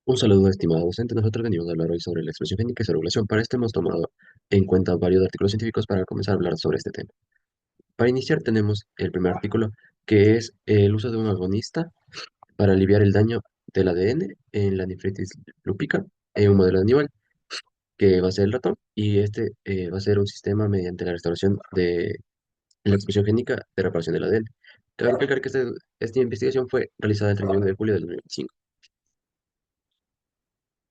Un saludo, estimado docente. Nosotros venimos a hablar hoy sobre la expresión génica y su regulación. Para esto hemos tomado en cuenta varios artículos científicos para comenzar a hablar sobre este tema. Para iniciar tenemos el primer artículo, que es el uso de un agonista para aliviar el daño del ADN en la nefritis lúpica en un modelo de animal, que va a ser el ratón, y este va a ser un sistema mediante la restauración de la expresión génica de reparación del ADN. Cabe recalcar que esta investigación fue realizada el 31 de julio del 2025.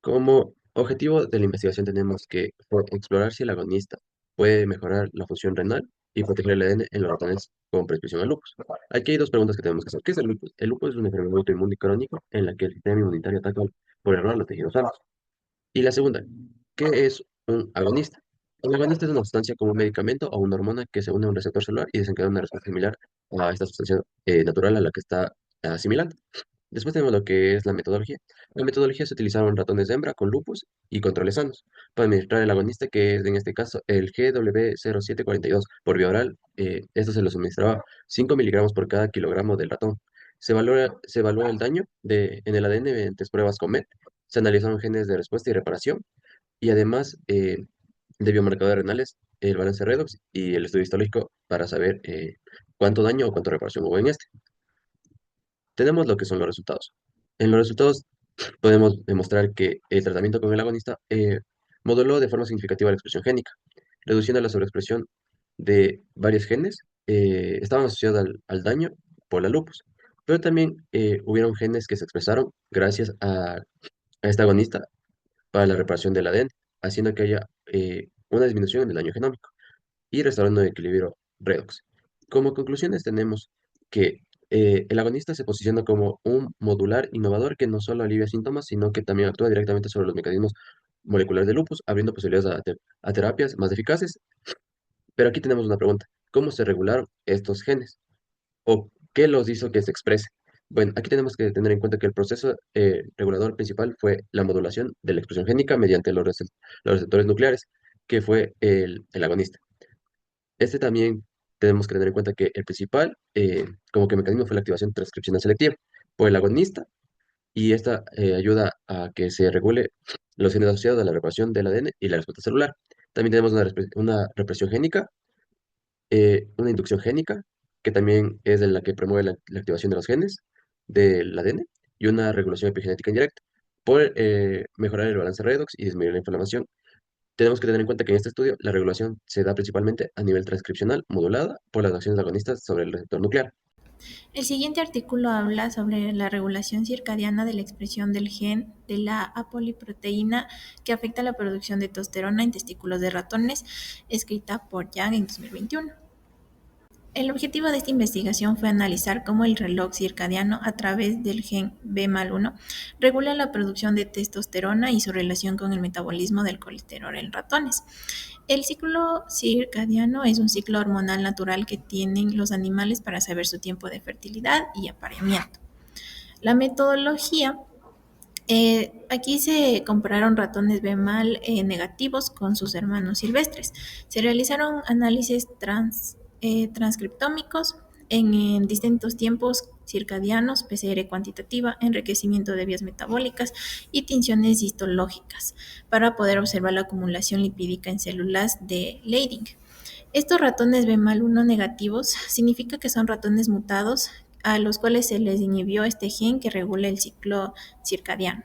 Como objetivo de la investigación tenemos que explorar si el agonista puede mejorar la función renal y proteger el ADN en los ratones con prescripción al lupus. Aquí hay dos preguntas que tenemos que hacer. ¿Qué es el lupus? El lupus es una enfermedad autoinmune crónica en la que el sistema inmunitario ataca por error a los tejidos sanos. Y la segunda, ¿qué es un agonista? Un agonista es una sustancia como un medicamento o una hormona que se une a un receptor celular y desencadena una respuesta similar a esta sustancia natural a la que está asimilando. Después tenemos lo que es la metodología. La metodología se utilizaron ratones de hembra con lupus y controles sanos para administrar el agonista, que es en este caso el GW0742 por vía oral. Esto se lo suministraba 5 miligramos por cada kilogramo del ratón. Se evalúa el daño en el ADN mediante pruebas COMET. Se analizaron genes de respuesta y reparación y además de biomarcadores renales, el balance redox y el estudio histológico para saber cuánto daño o cuánta reparación hubo en este. Tenemos lo que son los resultados. En los resultados podemos demostrar que el tratamiento con el agonista moduló de forma significativa la expresión génica, reduciendo la sobreexpresión de varios genes. Estaban asociados al daño por la lupus, pero también hubieron genes que se expresaron gracias a este agonista para la reparación del ADN, haciendo que haya una disminución en el daño genómico y restaurando el equilibrio redox. Como conclusiones tenemos que el agonista se posiciona como un modular innovador que no solo alivia síntomas, sino que también actúa directamente sobre los mecanismos moleculares del lupus, abriendo posibilidades a terapias más eficaces. Pero aquí tenemos una pregunta. ¿Cómo se regularon estos genes? ¿O qué los hizo que se exprese? Bueno, aquí tenemos que tener en cuenta que el proceso regulador principal fue la modulación de la expresión génica mediante los receptores nucleares, que fue el agonista. Este también tenemos que tener en cuenta que el principal, como que mecanismo fue la activación transcripcional selectiva por el agonista y esta ayuda a que se regule los genes asociados a la reparación del ADN y la respuesta celular. También tenemos una represión génica, una inducción génica, que también es de la que promueve la activación de los genes del ADN y una regulación epigenética indirecta por mejorar el balance redox y disminuir la inflamación. Tenemos que tener en cuenta que en este estudio la regulación se da principalmente a nivel transcripcional, modulada por las acciones agonistas sobre el receptor nuclear. El siguiente artículo habla sobre la regulación circadiana de la expresión del gen de la apoliproteína que afecta la producción de testosterona en testículos de ratones, escrita por Yang en 2021. El objetivo de esta investigación fue analizar cómo el reloj circadiano a través del gen B-1 regula la producción de testosterona y su relación con el metabolismo del colesterol en ratones. El ciclo circadiano es un ciclo hormonal natural que tienen los animales para saber su tiempo de fertilidad y apareamiento. La metodología, aquí se compararon ratones B-mal negativos con sus hermanos silvestres. Se realizaron análisis transcriptómicos en distintos tiempos circadianos, PCR cuantitativa, enriquecimiento de vías metabólicas y tinciones histológicas para poder observar la acumulación lipídica en células de Leydig. Estos ratones B-1 negativos significa que son ratones mutados a los cuales se les inhibió este gen que regula el ciclo circadiano.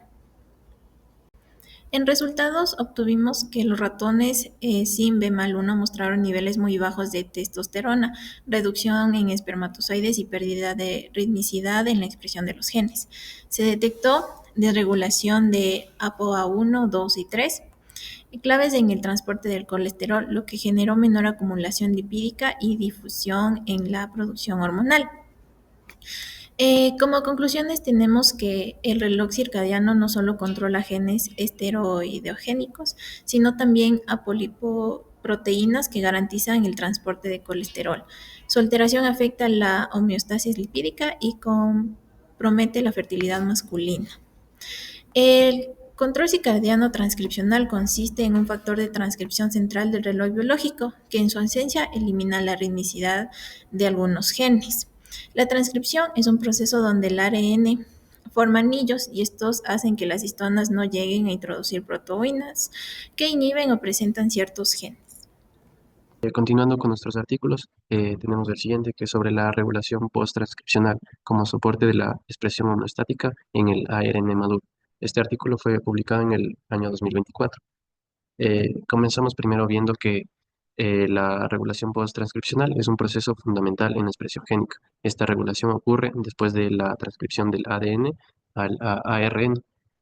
En resultados obtuvimos que los ratones sin B-1 mostraron niveles muy bajos de testosterona, reducción en espermatozoides y pérdida de ritmicidad en la expresión de los genes. Se detectó desregulación de ApoA1, 2 y 3, y claves en el transporte del colesterol, lo que generó menor acumulación lipídica y difusión en la producción hormonal. Como conclusiones tenemos que el reloj circadiano no solo controla genes esteroidogénicos, sino también apolipoproteínas que garantizan el transporte de colesterol. Su alteración afecta la homeostasis lipídica y compromete la fertilidad masculina. El control circadiano transcripcional consiste en un factor de transcripción central del reloj biológico que en su esencia elimina la ritmicidad de algunos genes. La transcripción es un proceso donde el ARN forma anillos y estos hacen que las histonas no lleguen a introducir proteínas que inhiben o presentan ciertos genes. Continuando con nuestros artículos, tenemos el siguiente, que es sobre la regulación post-transcripcional como soporte de la expresión homeostática en el ARN maduro. Este artículo fue publicado en el año 2024. Comenzamos primero viendo que la regulación post-transcripcional es un proceso fundamental en la expresión génica. Esta regulación ocurre después de la transcripción del ADN al ARN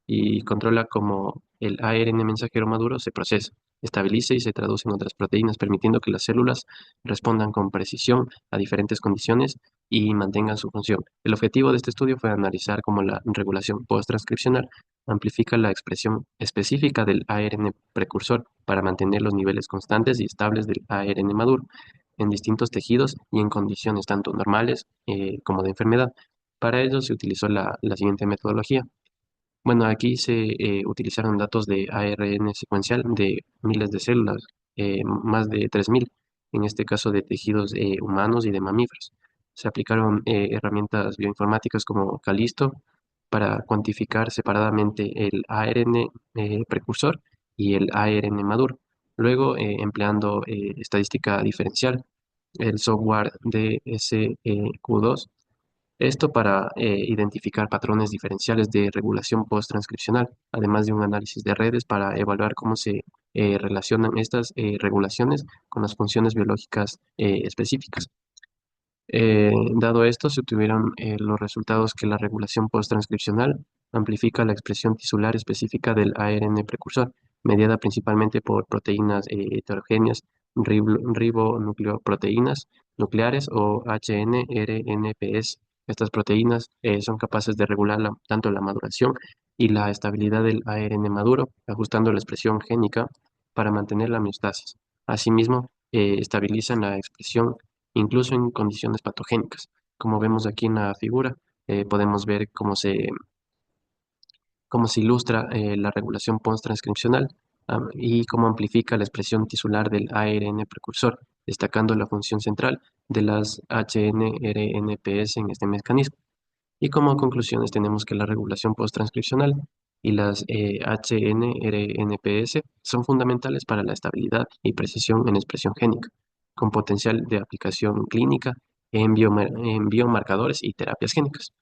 y controla cómo el ARN mensajero maduro se procesa, estabiliza y se traduce en otras proteínas, permitiendo que las células respondan con precisión a diferentes condiciones y mantengan su función. El objetivo de este estudio fue analizar cómo la regulación post-transcripcional amplifica la expresión específica del ARN precursor para mantener los niveles constantes y estables del ARN maduro en distintos tejidos y en condiciones tanto normales como de enfermedad. Para ello se utilizó la siguiente metodología. Bueno, aquí se utilizaron datos de ARN secuencial de miles de células, más de 3.000, en este caso de tejidos humanos y de mamíferos. Se aplicaron herramientas bioinformáticas como Calisto para cuantificar separadamente el ARN precursor y el ARN maduro. Luego, empleando estadística diferencial, el software DSQ2, esto para identificar patrones diferenciales de regulación post-transcripcional, además de un análisis de redes para evaluar cómo se relacionan estas regulaciones con las funciones biológicas específicas. Dado esto, se obtuvieron los resultados que la regulación post-transcripcional amplifica la expresión tisular específica del ARN precursor, mediada principalmente por proteínas heterogéneas, ribonucleoproteínas nucleares o HNRNPS. Estas proteínas son capaces de regular tanto la maduración y la estabilidad del ARN maduro, ajustando la expresión génica para mantener la homeostasis. Asimismo, estabilizan la expresión incluso en condiciones patogénicas. Como vemos aquí en la figura, podemos ver cómo se ilustra la regulación post-transcripcional y cómo amplifica la expresión tisular del ARN precursor, destacando la función central de las HNRNPS en este mecanismo. Y como conclusiones tenemos que la regulación post-transcripcional y las HNRNPS son fundamentales para la estabilidad y precisión en expresión génica, con potencial de aplicación clínica en biomarcadores y terapias génicas.